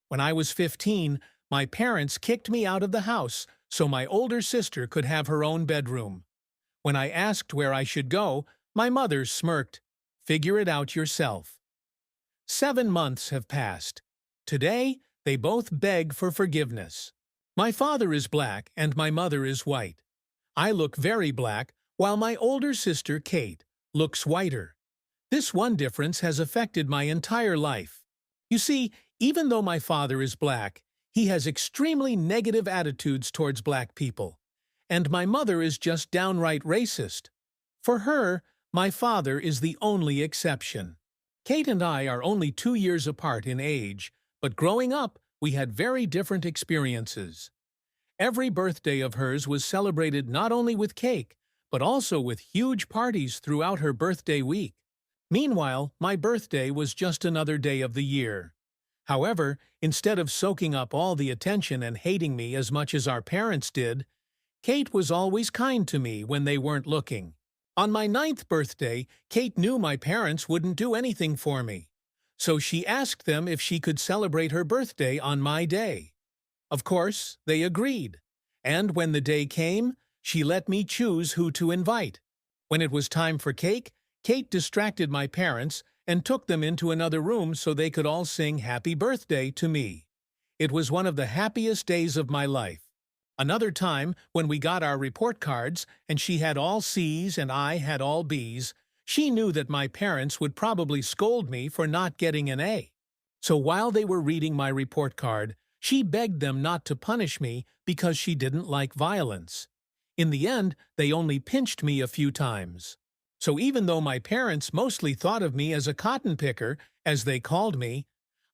When I was 15, my parents kicked me out of the house so my older sister could have her own bedroom. When I asked where I should go, my mother smirked. Figure it out yourself. 7 months have passed. Today, they both beg for forgiveness. My father is black and my mother is white. I look very black, while my older sister, Kate, looks whiter. This one difference has affected my entire life. You see, even though my father is black, he has extremely negative attitudes towards black people. And my mother is just downright racist. For her, my father is the only exception. Kate and I are only 2 years apart in age, but growing up, we had very different experiences. Every birthday of hers was celebrated not only with cake, but also with huge parties throughout her birthday week. Meanwhile, my birthday was just another day of the year. However, instead of soaking up all the attention and hating me as much as our parents did, Kate was always kind to me when they weren't looking. On my 9th birthday, Kate knew my parents wouldn't do anything for me. So she asked them if she could celebrate her birthday on my day. Of course, they agreed. And when the day came, she let me choose who to invite. When it was time for cake, Kate distracted my parents and took them into another room so they could all sing happy birthday to me. It was one of the happiest days of my life. Another time, when we got our report cards and she had all C's and I had all B's, she knew that my parents would probably scold me for not getting an A. So while they were reading my report card, she begged them not to punish me because she didn't like violence. In the end, they only pinched me a few times. So even though my parents mostly thought of me as a cotton picker, as they called me,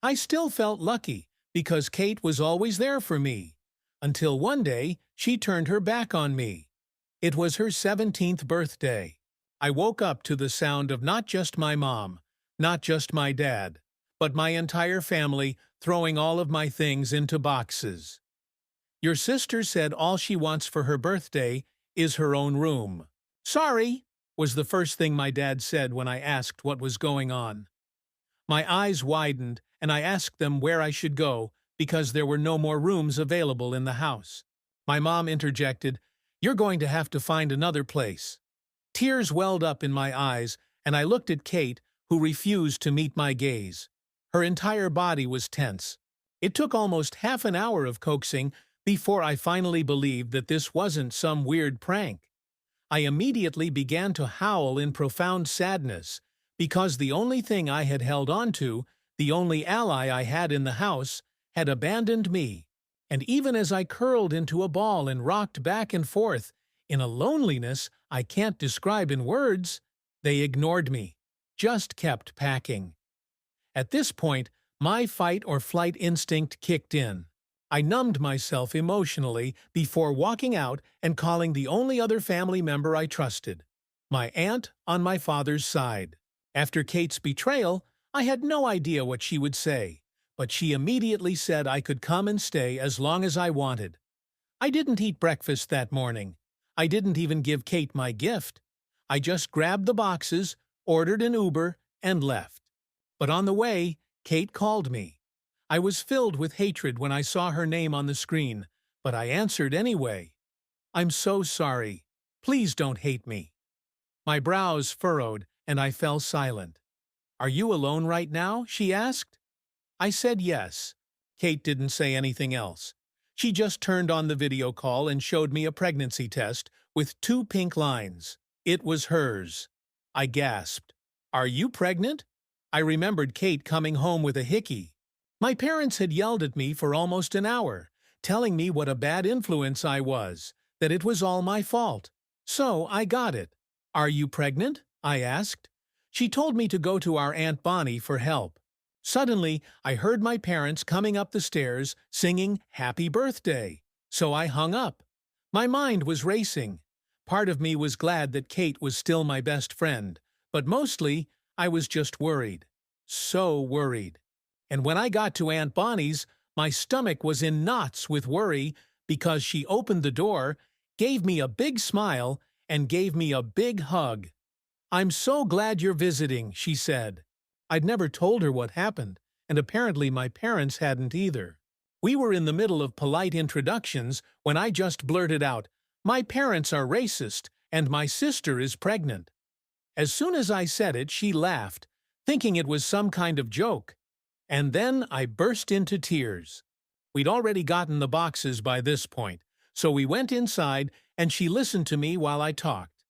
I still felt lucky because Kate was always there for me. Until one day, she turned her back on me. It was her 17th birthday. I woke up to the sound of not just my mom, not just my dad, but my entire family throwing all of my things into boxes. Your sister said all she wants for her birthday is her own room. Sorry, was the first thing my dad said when I asked what was going on. My eyes widened and I asked them where I should go because there were no more rooms available in the house. My mom interjected, "You're going to have to find another place." Tears welled up in my eyes, and I looked at Kate, who refused to meet my gaze. Her entire body was tense. It took almost half an hour of coaxing before I finally believed that this wasn't some weird prank. I immediately began to howl in profound sadness, because the only thing I had held on to, the only ally I had in the house, had abandoned me. And even as I curled into a ball and rocked back and forth, in a loneliness I can't describe in words, they ignored me, just kept packing. At this point, my fight-or-flight instinct kicked in. I numbed myself emotionally before walking out and calling the only other family member I trusted, my aunt on my father's side. After Kate's betrayal, I had no idea what she would say, but she immediately said I could come and stay as long as I wanted. I didn't eat breakfast that morning. I didn't even give Kate my gift. I just grabbed the boxes, ordered an Uber, and left. But on the way, Kate called me. I was filled with hatred when I saw her name on the screen, but I answered anyway. "I'm so sorry. Please don't hate me." My brows furrowed, and I fell silent. "Are you alone right now?" she asked. I said yes. Kate didn't say anything else. She just turned on the video call and showed me a pregnancy test with 2 pink lines. It was hers. I gasped. "Are you pregnant?" I remembered Kate coming home with a hickey. My parents had yelled at me for almost an hour, telling me what a bad influence I was, that it was all my fault. So I got it. "Are you pregnant?" I asked. She told me to go to our Aunt Bonnie for help. Suddenly, I heard my parents coming up the stairs singing "Happy Birthday." So I hung up. My mind was racing. Part of me was glad that Kate was still my best friend, but mostly I was just worried. So worried. And when I got to Aunt Bonnie's, my stomach was in knots with worry because she opened the door, gave me a big smile, and gave me a big hug. "I'm so glad you're visiting," she said. I'd never told her what happened, and apparently my parents hadn't either. We were in the middle of polite introductions when I just blurted out, "My parents are racist, and my sister is pregnant." As soon as I said it, she laughed, thinking it was some kind of joke. And then I burst into tears. We'd already gotten the boxes by this point, so we went inside and she listened to me while I talked.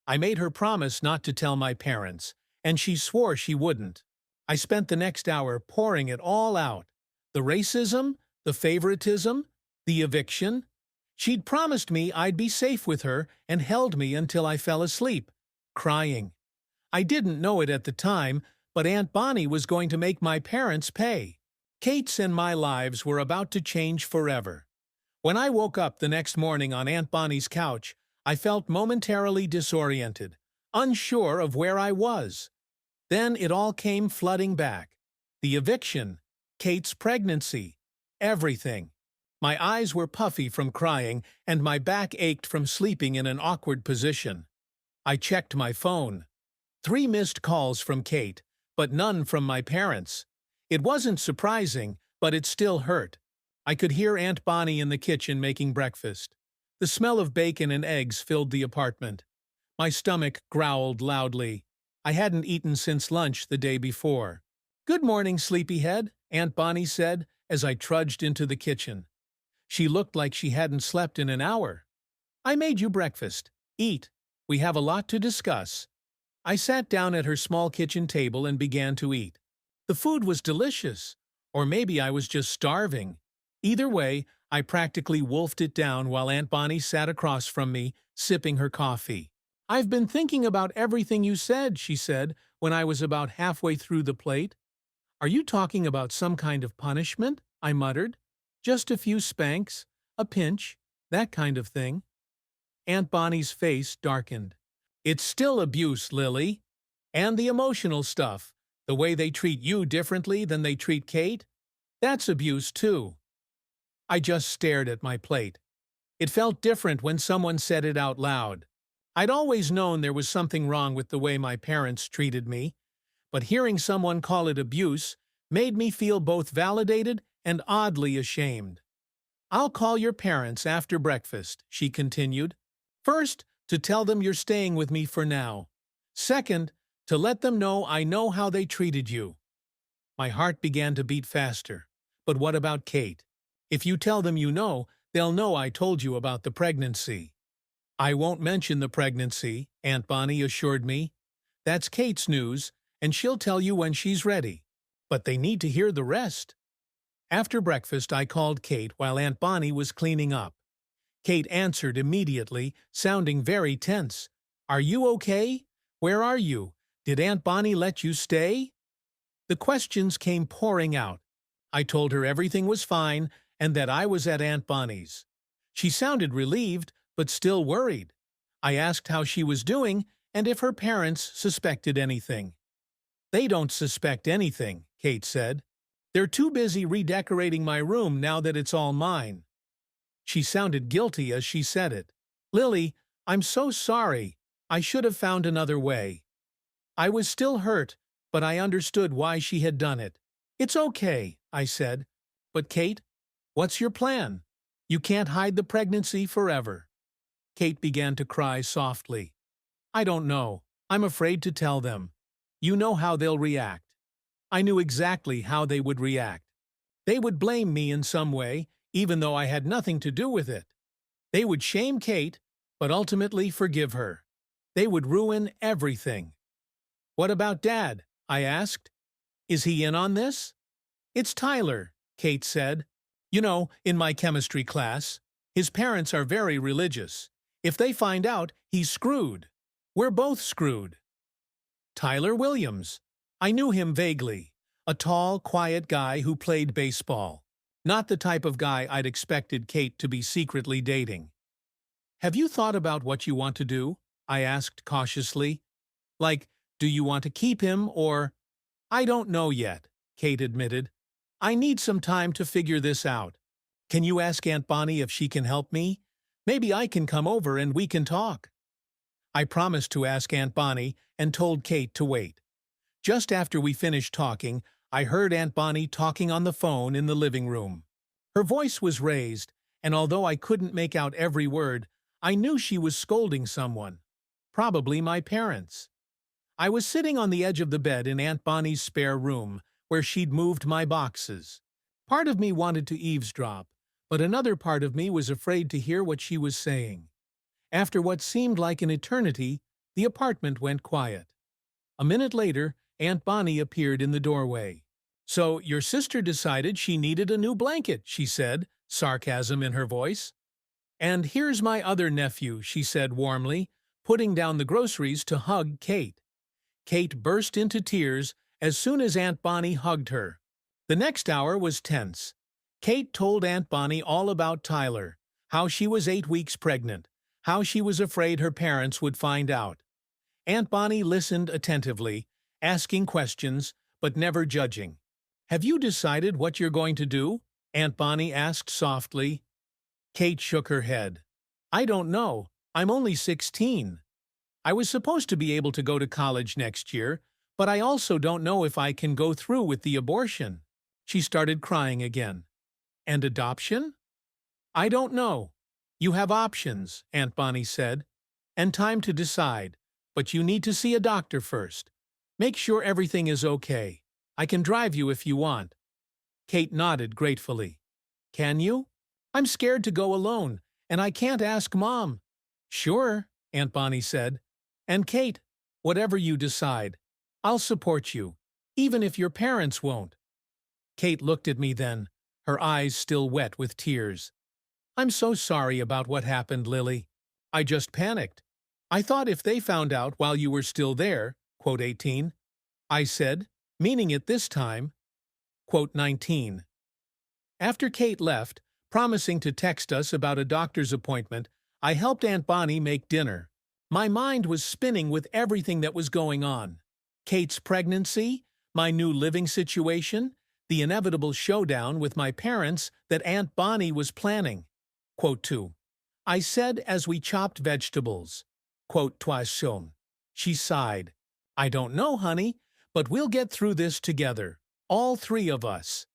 I made her promise not to tell my parents, and she swore she wouldn't. I spent the next hour pouring it all out. The racism, the favoritism, the eviction. She'd promised me I'd be safe with her and held me until I fell asleep, crying. I didn't know it at the time, but Aunt Bonnie was going to make my parents pay. Kate's and my lives were about to change forever. When I woke up the next morning on Aunt Bonnie's couch, I felt momentarily disoriented, unsure of where I was. Then it all came flooding back. The eviction, Kate's pregnancy, everything. My eyes were puffy from crying, and my back ached from sleeping in an awkward position. I checked my phone. 3 missed calls from Kate, but none from my parents. It wasn't surprising, but it still hurt. I could hear Aunt Bonnie in the kitchen making breakfast. The smell of bacon and eggs filled the apartment. My stomach growled loudly. I hadn't eaten since lunch the day before. "Good morning, sleepyhead," Aunt Bonnie said as I trudged into the kitchen. She looked like she hadn't slept in an hour. "I made you breakfast. Eat. We have a lot to discuss." I sat down at her small kitchen table and began to eat. The food was delicious, or maybe I was just starving. Either way, I practically wolfed it down while Aunt Bonnie sat across from me, sipping her coffee. "I've been thinking about everything you said," she said, when I was about halfway through the plate. "Are you talking about some kind of punishment?" I muttered. "Just a few spanks, a pinch, that kind of thing." Aunt Bonnie's face darkened. "It's still abuse, Lily. And the emotional stuff, the way they treat you differently than they treat Kate, that's abuse too." I just stared at my plate. It felt different when someone said it out loud. I'd always known there was something wrong with the way my parents treated me, but hearing someone call it abuse made me feel both validated and oddly ashamed. "I'll call your parents after breakfast," she continued. "First, to tell them you're staying with me for now. Second, to let them know I know how they treated you." My heart began to beat faster. But what about Kate? If you tell them you know, they'll know I told you about the pregnancy. "I won't mention the pregnancy," Aunt Bonnie assured me. "That's Kate's news, and she'll tell you when she's ready. But they need to hear the rest." After breakfast, I called Kate while Aunt Bonnie was cleaning up. Kate answered immediately, sounding very tense. "Are you okay? Where are you? Did Aunt Bonnie let you stay?" The questions came pouring out. I told her everything was fine and that I was at Aunt Bonnie's. She sounded relieved, but still worried. I asked how she was doing and if her parents suspected anything. "They don't suspect anything," Kate said. "They're too busy redecorating my room now that it's all mine." She sounded guilty as she said it. "Lily, I'm so sorry. I should have found another way." I was still hurt, but I understood why she had done it. "It's okay," I said. "But Kate, what's your plan? You can't hide the pregnancy forever." Kate began to cry softly. "I don't know. I'm afraid to tell them. You know how they'll react." I knew exactly how they would react. They would blame me in some way, even though I had nothing to do with it. They would shame Kate, but ultimately forgive her. They would ruin everything. "What about Dad?" I asked. "Is he in on this?" "It's Tyler," Kate said. "You know, in my chemistry class. His parents are very religious. If they find out, he's screwed. We're both screwed." Tyler Williams. I knew him vaguely. A tall, quiet guy who played baseball. Not the type of guy I'd expected Kate to be secretly dating. "Have you thought about what you want to do?" I asked cautiously. "Like, do you want to keep him or—" "I don't know yet," Kate admitted. "I need some time to figure this out. Can you ask Aunt Bonnie if she can help me? Maybe I can come over and we can talk." I promised to ask Aunt Bonnie and told Kate to wait. Just after we finished talking, I heard Aunt Bonnie talking on the phone in the living room. Her voice was raised, and although I couldn't make out every word, I knew she was scolding someone. Probably my parents. I was sitting on the edge of the bed in Aunt Bonnie's spare room, where she'd moved my boxes. Part of me wanted to eavesdrop, but another part of me was afraid to hear what she was saying. After what seemed like an eternity, the apartment went quiet. A minute later, Aunt Bonnie appeared in the doorway. "So your sister decided she needed a new blanket," she said, sarcasm in her voice. "And here's my other nephew," she said warmly, putting down the groceries to hug Kate. Kate burst into tears as soon as Aunt Bonnie hugged her. The next hour was tense. Kate told Aunt Bonnie all about Tyler, how she was 8 weeks pregnant, how she was afraid her parents would find out. Aunt Bonnie listened attentively, asking questions, but never judging. "Have you decided what you're going to do?" Aunt Bonnie asked softly. Kate shook her head. "I don't know. I'm only 16. I was supposed to be able to go to college next year, but I also don't know if I can go through with the abortion." She started crying again. "And adoption?" "I don't know. You have options," Aunt Bonnie said, "and time to decide, but you need to see a doctor first. Make sure everything is okay. I can drive you if you want." Kate nodded gratefully. "Can you? I'm scared to go alone, and I can't ask Mom." "Sure," Aunt Bonnie said. "And Kate, whatever you decide, I'll support you, even if your parents won't." Kate looked at me then, her eyes still wet with tears. "I'm so sorry about what happened, Lily. I just panicked. I thought if they found out while you were still there, quote 18, I said, meaning it this time, quote 19. After Kate left, promising to text us about a doctor's appointment, I helped Aunt Bonnie make dinner. My mind was spinning with everything that was going on. Kate's pregnancy, my new living situation, the inevitable showdown with my parents that Aunt Bonnie was planning. Quote 2. I said as we chopped vegetables. Quote Toison. She sighed. "I don't know, honey, but we'll get through this together, all three of us."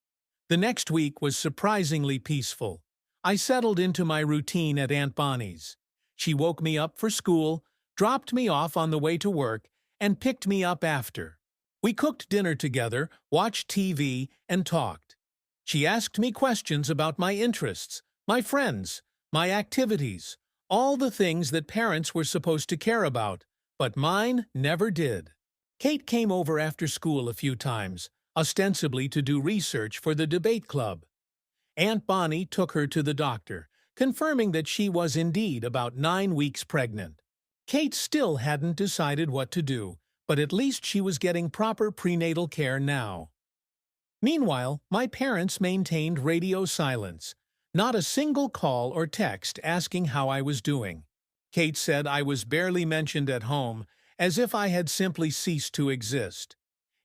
The next week was surprisingly peaceful. I settled into my routine at Aunt Bonnie's. She woke me up for school, dropped me off on the way to work, and picked me up after. We cooked dinner together, watched TV, and talked. She asked me questions about my interests, my friends, my activities, all the things that parents were supposed to care about, but mine never did. Kate came over after school a few times, ostensibly to do research for the debate club. Aunt Bonnie took her to the doctor, confirming that she was indeed about 9 weeks pregnant. Kate still hadn't decided what to do, but at least she was getting proper prenatal care now. Meanwhile, my parents maintained radio silence. Not a single call or text asking how I was doing. Kate said I was barely mentioned at home, as if I had simply ceased to exist.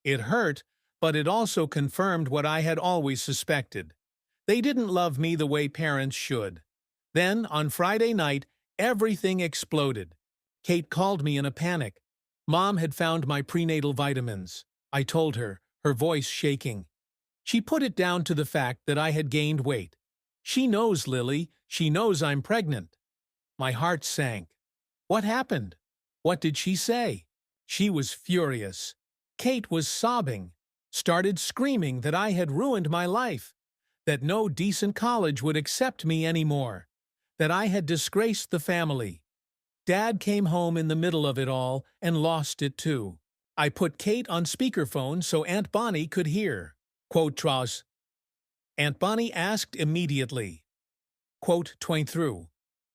It hurt, but it also confirmed what I had always suspected. They didn't love me the way parents should. Then, on Friday night, everything exploded. Kate called me in a panic. Mom had found my prenatal vitamins. I told her, her voice shaking. She put it down to the fact that I had gained weight. "She knows, Lily. She knows I'm pregnant." My heart sank. What happened? What did she say? She was furious. Kate was sobbing, started screaming that I had ruined my life, that no decent college would accept me anymore, that I had disgraced the family. Dad came home in the middle of it all and lost it too. I put Kate on speakerphone so Aunt Bonnie could hear. Quote Tras. Aunt Bonnie asked immediately. Quote Twain through.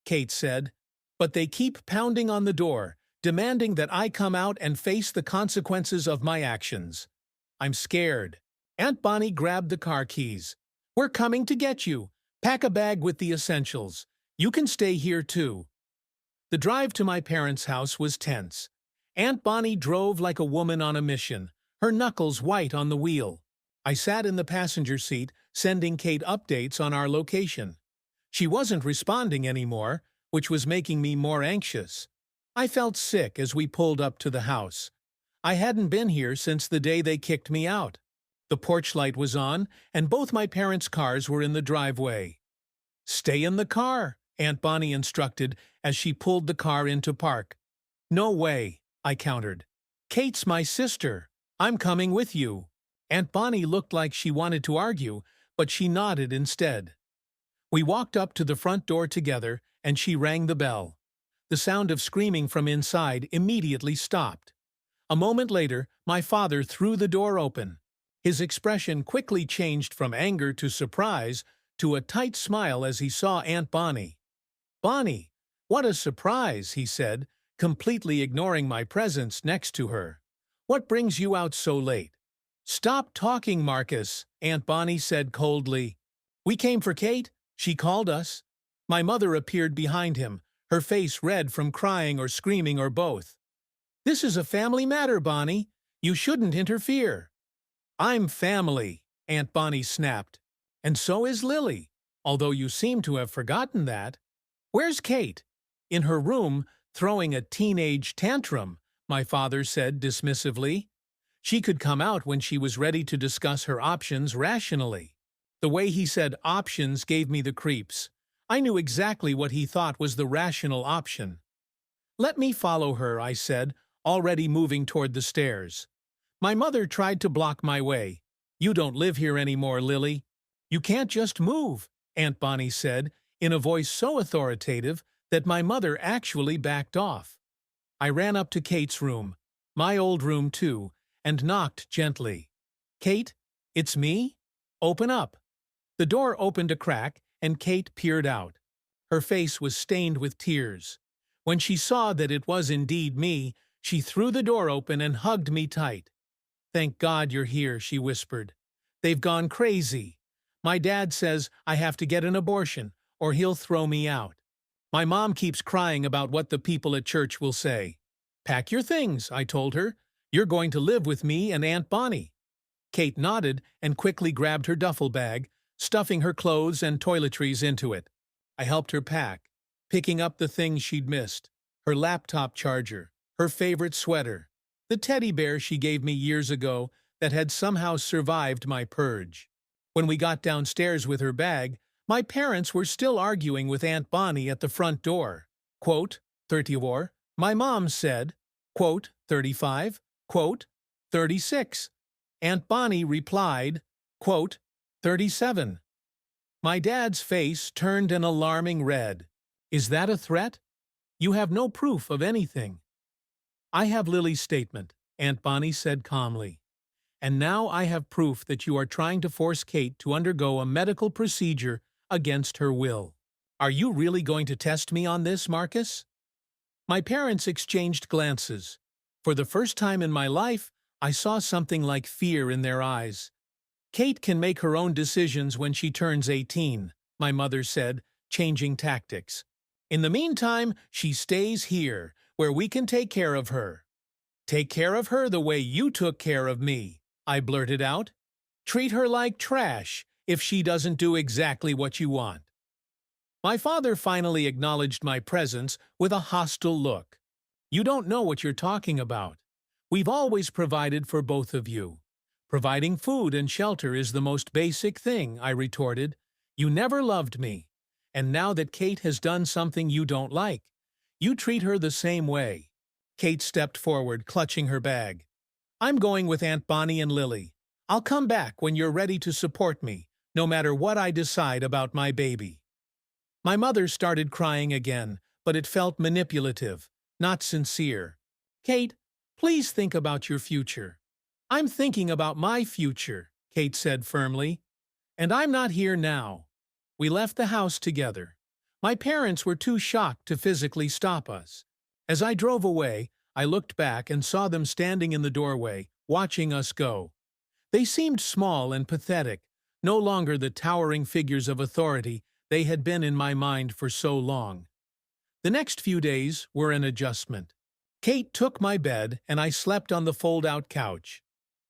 Kate said, "But they keep pounding on the door, demanding that I come out and face the consequences of my actions. I'm scared." Aunt Bonnie grabbed the car keys. "We're coming to get you. Pack a bag with the essentials. You can stay here too." The drive to my parents' house was tense. Aunt Bonnie drove like a woman on a mission, her knuckles white on the wheel. I sat in the passenger seat, sending Kate updates on our location. She wasn't responding anymore, which was making me more anxious. I felt sick as we pulled up to the house. I hadn't been here since the day they kicked me out. The porch light was on, and both my parents' cars were in the driveway. "Stay in the car," Aunt Bonnie instructed as she pulled the car into park. "No way," I countered. "Kate's my sister. I'm coming with you." Aunt Bonnie looked like she wanted to argue, but she nodded instead. We walked up to the front door together, and she rang the bell. The sound of screaming from inside immediately stopped. A moment later, my father threw the door open. His expression quickly changed from anger to surprise to a tight smile as he saw Aunt Bonnie. "Bonnie, what a surprise," he said, completely ignoring my presence next to her. "What brings you out so late?" "Stop talking, Marcus," Aunt Bonnie said coldly. "We came for Kate. She called us." My mother appeared behind him, her face red from crying or screaming or both. "This is a family matter, Bonnie. You shouldn't interfere." "I'm family," Aunt Bonnie snapped. "And so is Lily, although you seem to have forgotten that." "Where's Kate?" "In her room, throwing a teenage tantrum," my father said dismissively. "She could come out when she was ready to discuss her options rationally." The way he said options gave me the creeps. I knew exactly what he thought was the rational option. "Let me follow her," I said, already moving toward the stairs. My mother tried to block my way. "You don't live here anymore, Lily." "You can't just move," Aunt Bonnie said, in a voice so authoritative that my mother actually backed off. I ran up to Kate's room, my old room too, and knocked gently. "Kate, it's me? Open up." The door opened a crack, and Kate peered out. Her face was stained with tears. When she saw that it was indeed me, she threw the door open and hugged me tight. "Thank God you're here," she whispered. "They've gone crazy. My dad says I have to get an abortion, or he'll throw me out. My mom keeps crying about what the people at church will say." "Pack your things," I told her. "You're going to live with me and Aunt Bonnie." Kate nodded and quickly grabbed her duffel bag, stuffing her clothes and toiletries into it. I helped her pack, picking up the things she'd missed: her laptop charger, her favorite sweater, the teddy bear she gave me years ago that had somehow survived my purge. When we got downstairs with her bag, my parents were still arguing with Aunt Bonnie at the front door. Quote, 34, my mom said, quote, 35, quote, 36. Aunt Bonnie replied, quote, 37. My dad's face turned an alarming red. "Is that a threat? You have no proof of anything." "I have Lily's statement," Aunt Bonnie said calmly. "And now I have proof that you are trying to force Kate to undergo a medical procedure against her will. Are you really going to test me on this, Marcus?" My parents exchanged glances. For the first time in my life, I saw something like fear in their eyes. "Kate can make her own decisions when she turns 18, my mother said, changing tactics. "In the meantime, she stays here, where we can take care of her." "Take care of her the way you took care of me," I blurted out. "Treat her like trash if she doesn't do exactly what you want." My father finally acknowledged my presence with a hostile look. "You don't know what you're talking about. We've always provided for both of you." "Providing food and shelter is the most basic thing," I retorted. "You never loved me. And now that Kate has done something you don't like, you treat her the same way." Kate stepped forward, clutching her bag. "I'm going with Aunt Bonnie and Lily. I'll come back when you're ready to support me, no matter what I decide about my baby." My mother started crying again, but it felt manipulative, not sincere. "Kate, please think about your future." "I'm thinking about my future," Kate said firmly. "And I'm not here now." We left the house together. My parents were too shocked to physically stop us. As I drove away, I looked back and saw them standing in the doorway, watching us go. They seemed small and pathetic, no longer the towering figures of authority they had been in my mind for so long. The next few days were an adjustment. Kate took my bed, and I slept on the fold-out couch.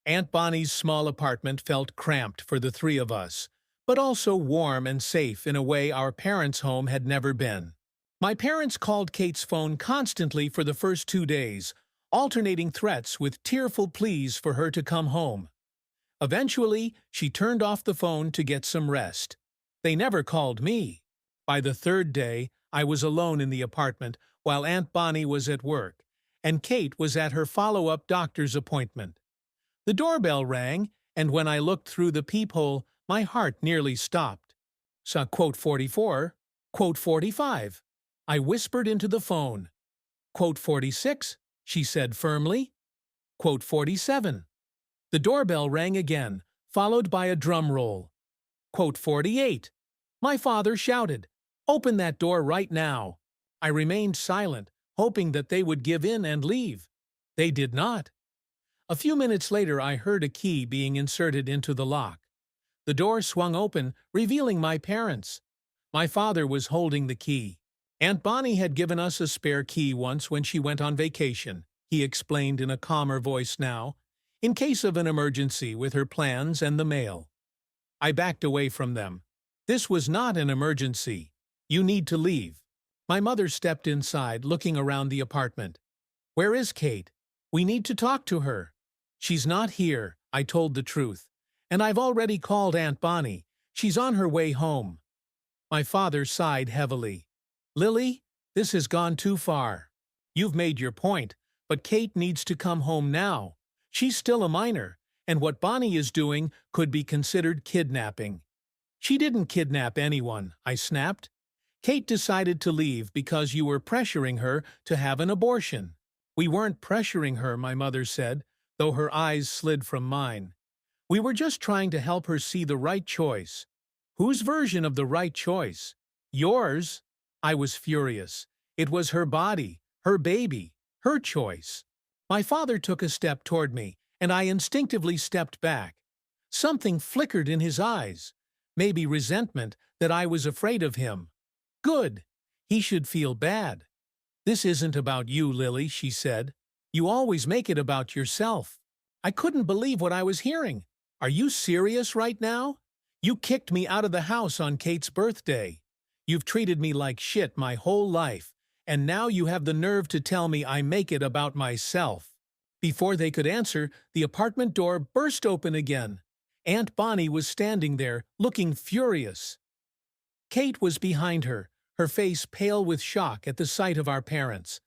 Aunt Bonnie's small apartment felt cramped for the three of us, but also warm and safe in a way our parents' home had never been. My parents called Kate's phone constantly for the first 2 days, alternating threats with tearful pleas for her to come home. Eventually, she turned off the phone to get some rest. They never called me. By the third day, I was alone in the apartment while Aunt Bonnie was at work, and Kate was at her follow-up doctor's appointment. The doorbell rang, and when I looked through the peephole, my heart nearly stopped. Saw quote 44, quote 45. I whispered into the phone. Quote 46, she said firmly. Quote 47. The doorbell rang again, followed by a drum roll. Quote 48. My father shouted, "Open that door right now." I remained silent, hoping that they would give in and leave. They did not. A few minutes later I heard a key being inserted into the lock. The door swung open, revealing my parents. My father was holding the key. Aunt Bonnie had given us a spare key once when she went on vacation, he explained in a calmer voice now, in case of an emergency with her plans and the mail. I backed away from them. This was not an emergency. You need to leave. My mother stepped inside, looking around the apartment. Where is Kate? We need to talk to her. She's not here, I told the truth. And I've already called Aunt Bonnie. She's on her way home. My father sighed heavily. Lily, this has gone too far. You've made your point, but Kate needs to come home now. She's still a minor, and what Bonnie is doing could be considered kidnapping. She didn't kidnap anyone, I snapped. Kate decided to leave because you were pressuring her to have an abortion. We weren't pressuring her, my mother said, though her eyes slid from mine. We were just trying to help her see the right choice. Whose version of the right choice? Yours? I was furious. It was her body, her baby, her choice. My father took a step toward me, and I instinctively stepped back. Something flickered in his eyes. Maybe resentment that I was afraid of him. Good. He should feel bad. This isn't about you, Lily, she said. You always make it about yourself. I couldn't believe what I was hearing. Are you serious right now? You kicked me out of the house on Kate's birthday. You've treated me like shit my whole life, and now you have the nerve to tell me I make it about myself. Before they could answer, the apartment door burst open again. Aunt Bonnie was standing there, looking furious. Kate was behind her, her face pale with shock at the sight of our parents.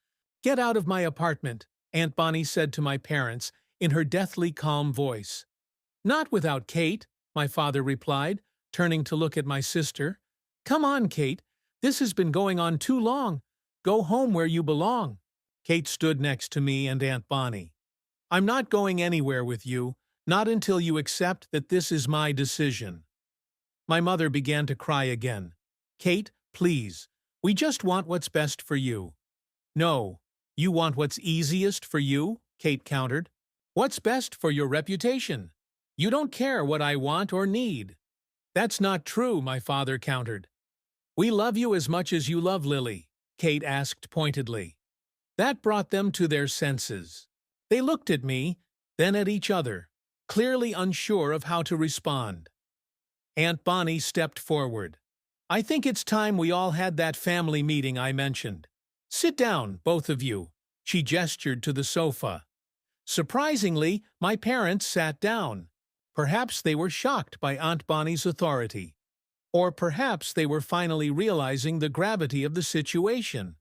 Get out of my apartment, Aunt Bonnie said to my parents in her deathly calm voice. Not without Kate, my father replied, turning to look at my sister. Come on, Kate. This has been going on too long. Go home where you belong. Kate stood next to me and Aunt Bonnie. I'm not going anywhere with you, not until you accept that this is my decision. My mother began to cry again. Kate, please. We just want what's best for you. No, you want what's easiest for you, Kate countered. What's best for your reputation? You don't care what I want or need. That's not true, my father countered. We love you as much as you love Lily, Kate asked pointedly. That brought them to their senses. They looked at me, then at each other, clearly unsure of how to respond. Aunt Bonnie stepped forward. I think it's time we all had that family meeting I mentioned. Sit down, both of you. She gestured to the sofa. Surprisingly, my parents sat down. Perhaps they were shocked by Aunt Bonnie's authority. Or perhaps they were finally realizing the gravity of the situation.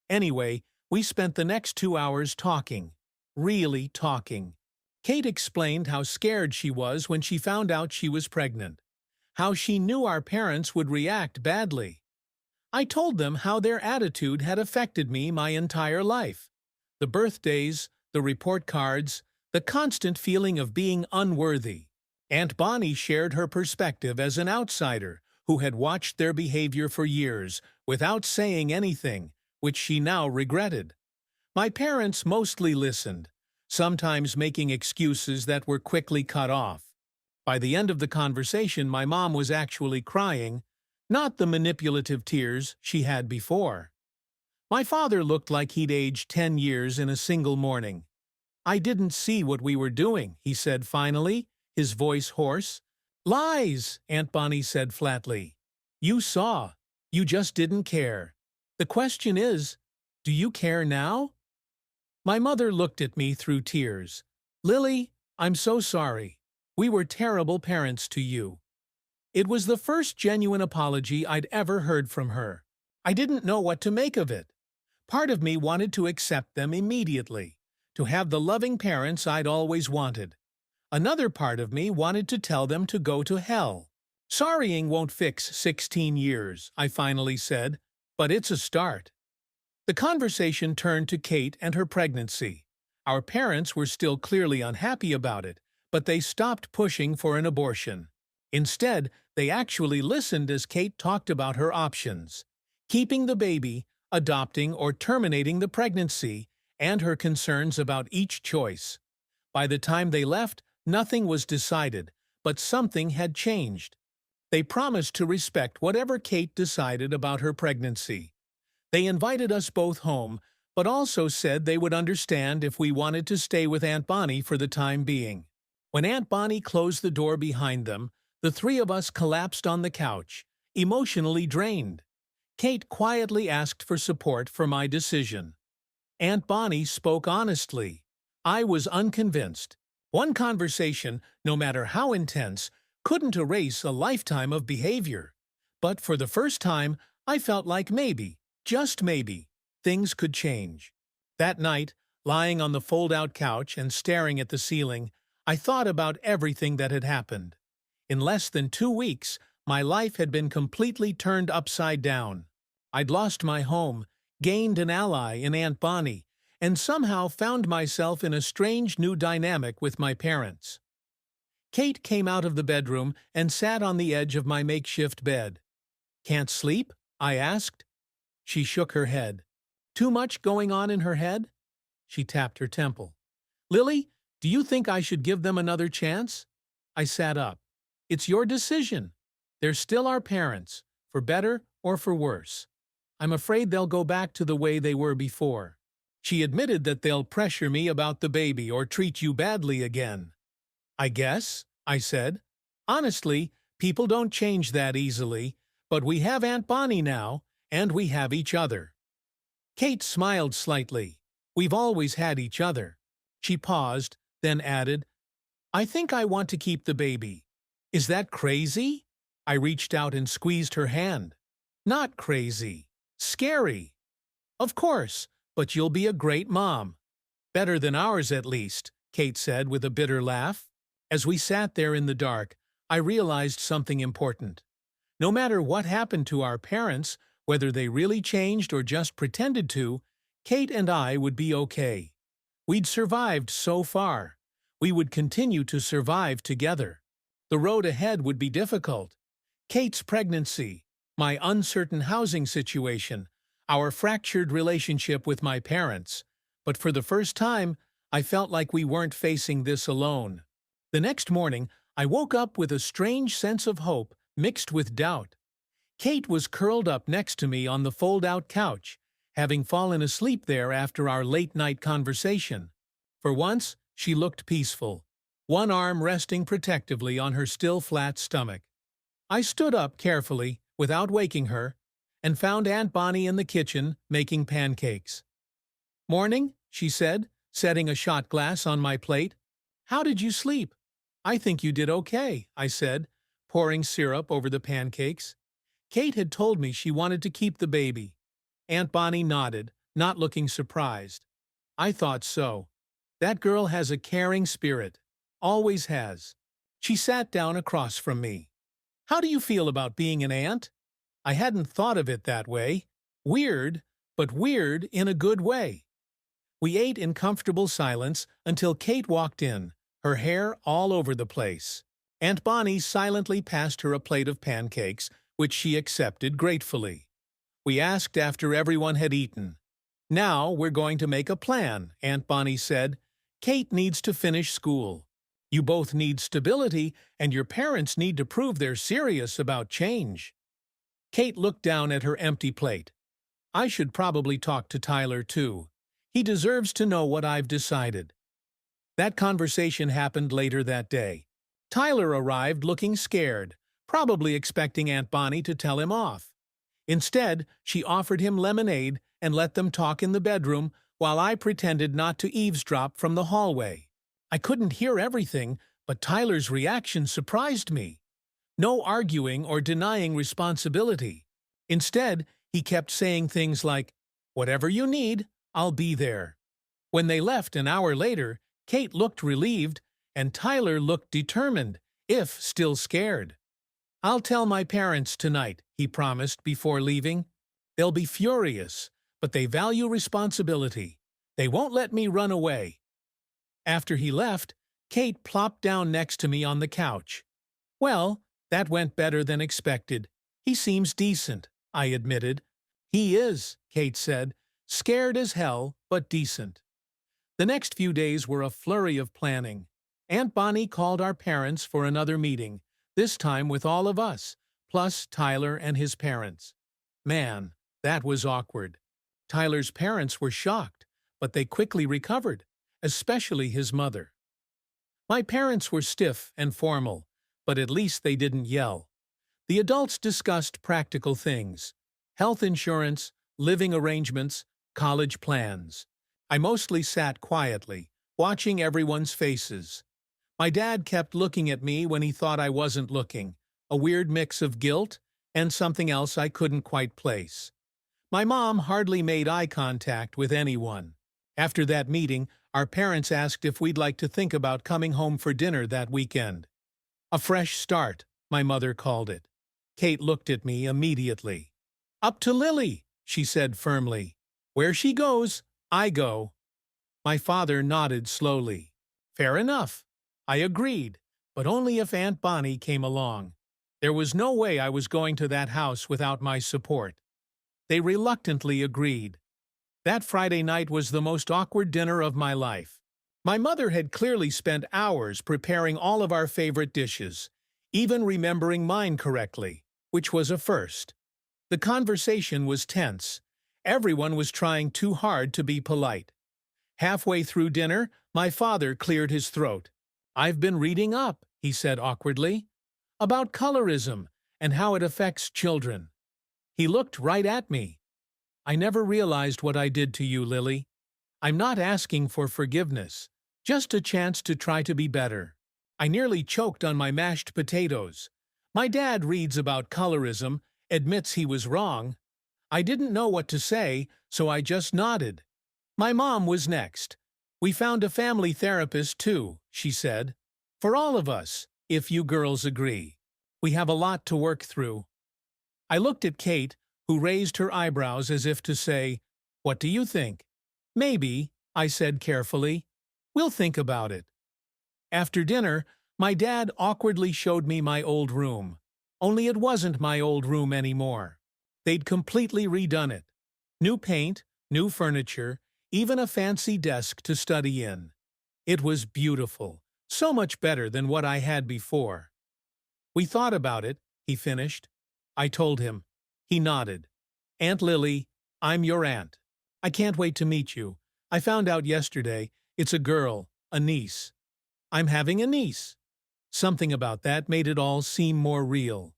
Anyway, we spent the next 2 hours talking. Really talking. Kate explained how scared she was when she found out she was pregnant. How she knew our parents would react badly. I told them how their attitude had affected me my entire life. The birthdays, the report cards, the constant feeling of being unworthy. Aunt Bonnie shared her perspective as an outsider who had watched their behavior for years without saying anything, which she now regretted. My parents mostly listened, sometimes making excuses that were quickly cut off. By the end of the conversation, my mom was actually crying, not the manipulative tears she had before. My father looked like he'd aged 10 years in a single morning. I didn't see what we were doing, he said finally, his voice hoarse. Lies, Aunt Bonnie said flatly. You saw. You just didn't care. The question is, do you care now? My mother looked at me through tears. Lily, I'm so sorry. We were terrible parents to you." It was the first genuine apology I'd ever heard from her. I didn't know what to make of it. Part of me wanted to accept them immediately, to have the loving parents I'd always wanted. Another part of me wanted to tell them to go to hell. "Sorrying won't fix 16 years, I finally said, "but it's a start." The conversation turned to Kate and her pregnancy. Our parents were still clearly unhappy about it, but they stopped pushing for an abortion. Instead, they actually listened as Kate talked about her options: keeping the baby, adopting or terminating the pregnancy, and her concerns about each choice. By the time they left, nothing was decided, but something had changed. They promised to respect whatever Kate decided about her pregnancy. They invited us both home, but also said they would understand if we wanted to stay with Aunt Bonnie for the time being. When Aunt Bonnie closed the door behind them, the three of us collapsed on the couch, emotionally drained. Kate quietly asked for support for my decision. Aunt Bonnie spoke honestly. I was unconvinced. One conversation, no matter how intense, couldn't erase a lifetime of behavior. But for the first time, I felt like maybe, just maybe, things could change. That night, lying on the fold-out couch and staring at the ceiling, I thought about everything that had happened. In less than 2 weeks, my life had been completely turned upside down. I'd lost my home, gained an ally in Aunt Bonnie, and somehow found myself in a strange new dynamic with my parents. Kate came out of the bedroom and sat on the edge of my makeshift bed. "Can't sleep?" I asked. She shook her head. "Too much going on in her head?" She tapped her temple. "Lily, do you think I should give them another chance?" I sat up. "It's your decision. They're still our parents, for better or for worse. I'm afraid they'll go back to the way they were before." She admitted that they'll pressure me about the baby or treat you badly again. "I guess," I said. "Honestly, people don't change that easily, but we have Aunt Bonnie now, and we have each other." Kate smiled slightly. "We've always had each other." She paused, then added, "I think I want to keep the baby." "Is that crazy?" I reached out and squeezed her hand. "Not crazy. Scary." "Of course, but you'll be a great mom." "Better than ours, at least," Kate said with a bitter laugh. As we sat there in the dark, I realized something important. No matter what happened to our parents, whether they really changed or just pretended to, Kate and I would be okay. We'd survived so far. We would continue to survive together. The road ahead would be difficult. Kate's pregnancy, my uncertain housing situation, our fractured relationship with my parents. But for the first time, I felt like we weren't facing this alone. The next morning, I woke up with a strange sense of hope mixed with doubt. Kate was curled up next to me on the fold-out couch, having fallen asleep there after our late-night conversation. For once, she looked peaceful, one arm resting protectively on her still flat stomach. I stood up carefully, without waking her, and found Aunt Bonnie in the kitchen making pancakes. "Morning," she said, setting a shot glass on my plate. "How did you sleep?" "I think you did okay," I said, pouring syrup over the pancakes. Kate had told me she wanted to keep the baby. Aunt Bonnie nodded, not looking surprised. "I thought so. That girl has a caring spirit. Always has." She sat down across from me. "How do you feel about being an aunt?" I hadn't thought of it that way. Weird, but weird in a good way. We ate in comfortable silence until Kate walked in, her hair all over the place. Aunt Bonnie silently passed her a plate of pancakes, which she accepted gratefully. We asked after everyone had eaten. "Now we're going to make a plan," Aunt Bonnie said. "Kate needs to finish school. You both need stability, and your parents need to prove they're serious about change." Kate looked down at her empty plate. "I should probably talk to Tyler, too. He deserves to know what I've decided." That conversation happened later that day. Tyler arrived looking scared, probably expecting Aunt Bonnie to tell him off. Instead, she offered him lemonade and let them talk in the bedroom while I pretended not to eavesdrop from the hallway. I couldn't hear everything, But Tyler's reaction surprised me. No arguing or denying responsibility. Instead, he kept saying things like, "Whatever you need, I'll be there." When they left an hour later, Kate looked relieved, and Tyler looked determined, if still scared. "I'll tell my parents tonight," he promised before leaving. "They'll be furious, but they value responsibility. They won't let me run away." After he left, Kate plopped down next to me on the couch. "Well, that went better than expected. He seems decent," I admitted. "He is," Kate said, "scared as hell, but decent." The next few days were a flurry of planning. Aunt Bonnie called our parents for another meeting, this time with all of us, plus Tyler and his parents. Man, that was awkward. Tyler's parents were shocked, but they quickly recovered, especially his mother. My parents were stiff and formal, but at least they didn't yell. The adults discussed practical things: health insurance, living arrangements, college plans. I mostly sat quietly, watching everyone's faces. My dad kept looking at me when he thought I wasn't looking, a weird mix of guilt and something else I couldn't quite place. My mom hardly made eye contact with anyone. After that meeting, our parents asked if we'd like to think about coming home for dinner that weekend. A fresh start, my mother called it. Kate looked at me immediately. "Up to Lily," she said firmly. "Where she goes, I go." My father nodded slowly. "Fair enough." I agreed, but only if Aunt Bonnie came along. There was no way I was going to that house without my support. They reluctantly agreed. That Friday night was the most awkward dinner of my life. My mother had clearly spent hours preparing all of our favorite dishes, even remembering mine correctly, which was a first. The conversation was tense. Everyone was trying too hard to be polite. Halfway through dinner, my father cleared his throat. "I've been reading up," he said awkwardly, "about colorism and how it affects children." He looked right at me. "I never realized what I did to you, Lily. I'm not asking for forgiveness, just a chance to try to be better." I nearly choked on my mashed potatoes. My dad reads about colorism, admits he was wrong. I didn't know what to say, so I just nodded. My mom was next. "We found a family therapist, too," she said. "For all of us, if you girls agree. We have a lot to work through." I looked at Kate, who raised her eyebrows as if to say, "What do you think?" "Maybe," I said carefully. "We'll think about it." After dinner, my dad awkwardly showed me my old room. Only it wasn't my old room anymore. They'd completely redone it. New paint, new furniture, even a fancy desk to study in. It was beautiful, so much better than what I had before. "We thought about it," he finished. I told him. He nodded. "Aunt Lily, I'm your aunt. I can't wait to meet you. I found out yesterday. It's a girl, a niece. I'm having a niece." Something about that made it all seem more real.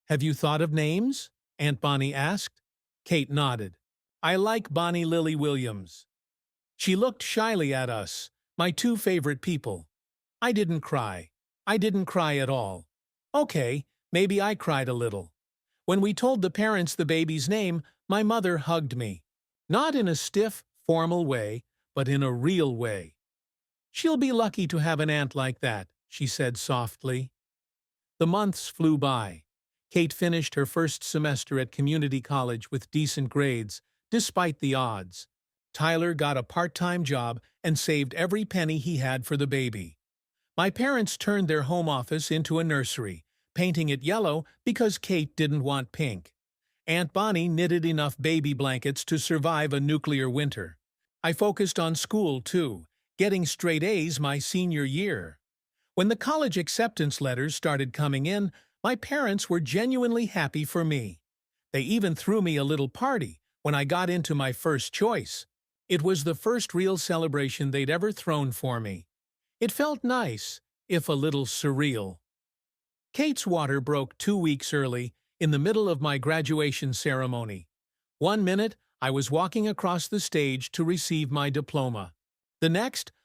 "Have you thought of names?" Aunt Bonnie asked. Kate nodded. "I like Bonnie Lily Williams." She looked shyly at us, my two favorite people. I didn't cry. I didn't cry at all. Okay, maybe I cried a little. When we told the parents the baby's name, my mother hugged me. Not in a stiff, formal way, but in a real way. "She'll be lucky to have an aunt like that," she said softly. The months flew by. Kate finished her first semester at community college with decent grades, despite the odds. Tyler got a part-time job and saved every penny he had for the baby. My parents turned their home office into a nursery, painting it yellow because Kate didn't want pink. Aunt Bonnie knitted enough baby blankets to survive a nuclear winter. I focused on school, too, getting straight A's my senior year. When the college acceptance letters started coming in, my parents were genuinely happy for me. They even threw me a little party when I got into my first choice. It was the first real celebration they'd ever thrown for me. It felt nice, if a little surreal. Kate's water broke 2 weeks early, in the middle of my graduation ceremony. One minute, I was walking across the stage to receive my diploma. The next,